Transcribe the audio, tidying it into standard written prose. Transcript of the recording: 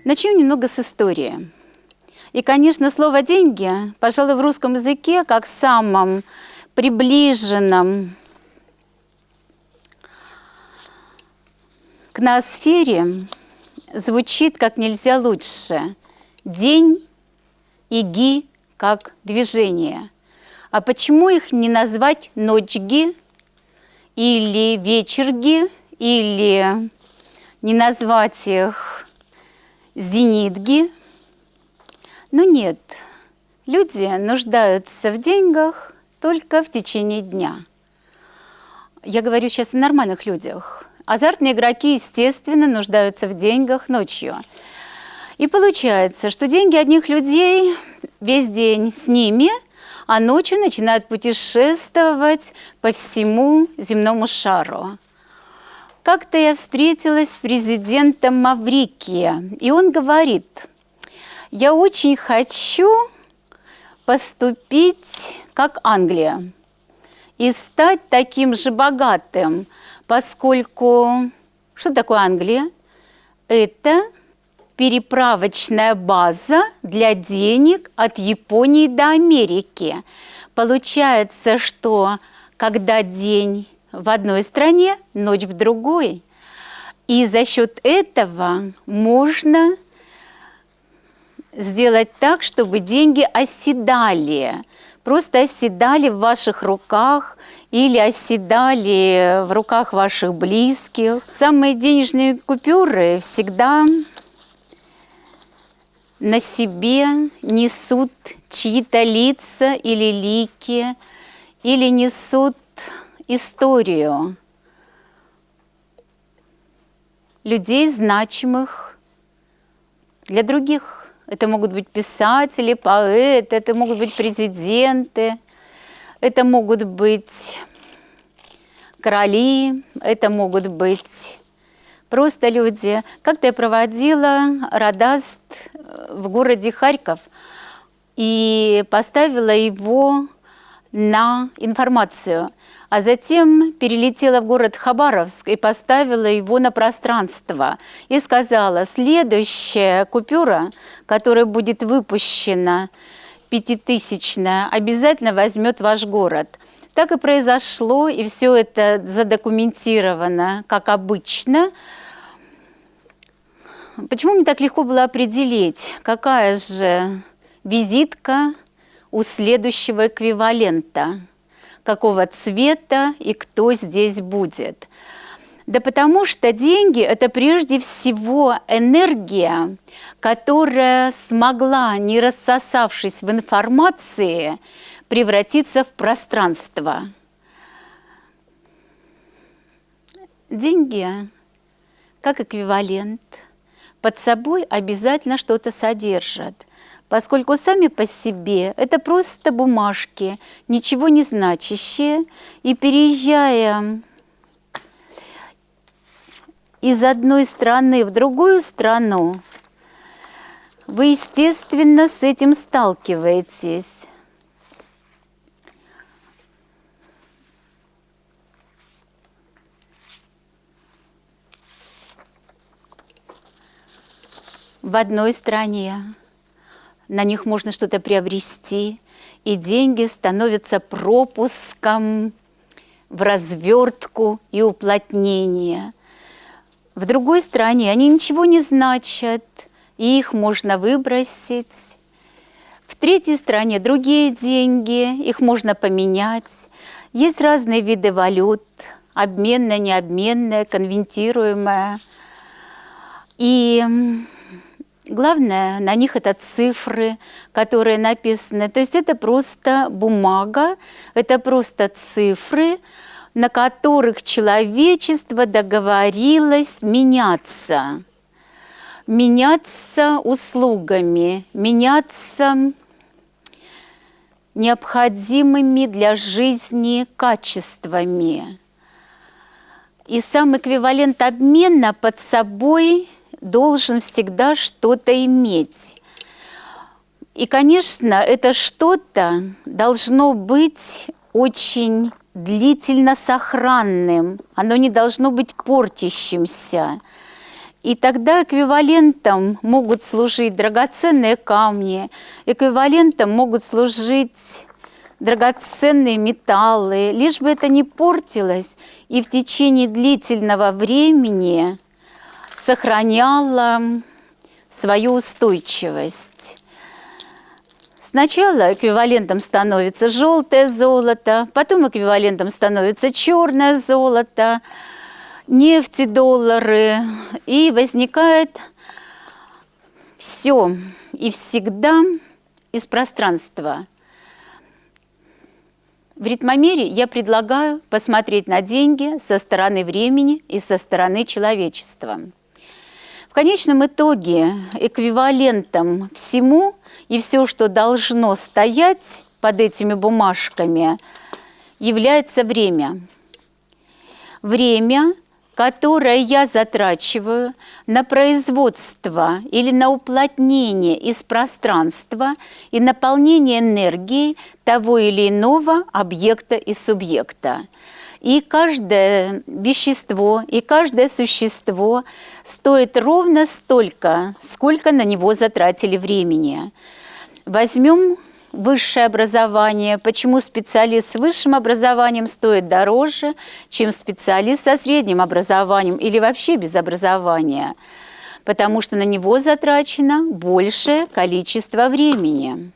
Начнем немного с истории. И, конечно, слово «деньги», пожалуй, в русском языке, как самом приближенном к ноосфере, звучит как нельзя лучше. День и ги как движение. А почему их не назвать ночьги или вечерги, или не назвать их зенитги? Но нет, люди нуждаются в деньгах только в течение дня. Я говорю сейчас о нормальных людях. Азартные игроки, естественно, нуждаются в деньгах ночью. И получается, что деньги одних людей весь день с ними, а ночью начинают путешествовать по всему земному шару. Как-то я встретилась с президентом Маврикии, и он говорит: я очень хочу поступить как Англия и стать таким же богатым, поскольку что такое Англия? Это переправочная база для денег от Японии до Америки. Получается, что когда день в одной стране, ночь в другой. И за счет этого можно сделать так, чтобы деньги оседали, просто оседали в ваших руках или оседали в руках ваших близких. Самые денежные купюры всегда на себе несут чьи-то лица или лики, или несут историю людей, значимых для других. Это могут быть писатели, поэты, это могут быть президенты, это могут быть короли, это могут быть просто люди. Как-то я проводила родаст в городе Харьков и поставила его на информацию, а затем перелетела в город Хабаровск и поставила его на пространство и сказала: следующая купюра, которая будет выпущена, 5000-я, обязательно возьмет ваш город. Так и произошло, и все это задокументировано, как обычно. Почему мне так легко было определить, какая же визитка у следующего эквивалента, какого цвета и кто здесь будет? Да потому что деньги – это прежде всего энергия, которая смогла, не рассосавшись в информации, превратиться в пространство. Деньги, как эквивалент, под собой обязательно что-то содержат, поскольку сами по себе это просто бумажки, ничего не значащие, и переезжая из одной страны в другую страну, вы, естественно, с этим сталкиваетесь. В одной стране на них можно что-то приобрести, и деньги становятся пропуском в развертку и уплотнение. В другой стране они ничего не значат, и их можно выбросить. В третьей стране другие деньги, их можно поменять. Есть разные виды валют, обменная, необменная, конвертируемая. И главное, на них это цифры, которые написаны. То есть это просто бумага, это просто цифры, на которых человечество договорилось меняться. Меняться услугами, меняться необходимыми для жизни качествами. И сам эквивалент обмена под собой должен всегда что-то иметь. И, конечно, это что-то должно быть очень длительно сохранным, оно не должно быть портящимся. И тогда эквивалентом могут служить драгоценные камни, эквивалентом могут служить драгоценные металлы, лишь бы это не портилось и в течение длительного времени сохраняло свою устойчивость. Сначала эквивалентом становится желтое золото, потом эквивалентом становится черное золото, нефть и доллары, и возникает все и всегда из пространства. В ритмомере я предлагаю посмотреть на деньги со стороны времени и со стороны человечества. В конечном итоге эквивалентом всему и все, что должно стоять под этими бумажками, является время. Время, которое я затрачиваю на производство или на уплотнение из пространства и наполнение энергией того или иного объекта и субъекта. И каждое вещество, и каждое существо стоит ровно столько, сколько на него затратили времени. Возьмем высшее образование. Почему специалист с высшим образованием стоит дороже, чем специалист со средним образованием или вообще без образования? Потому что на него затрачено большее количество времени.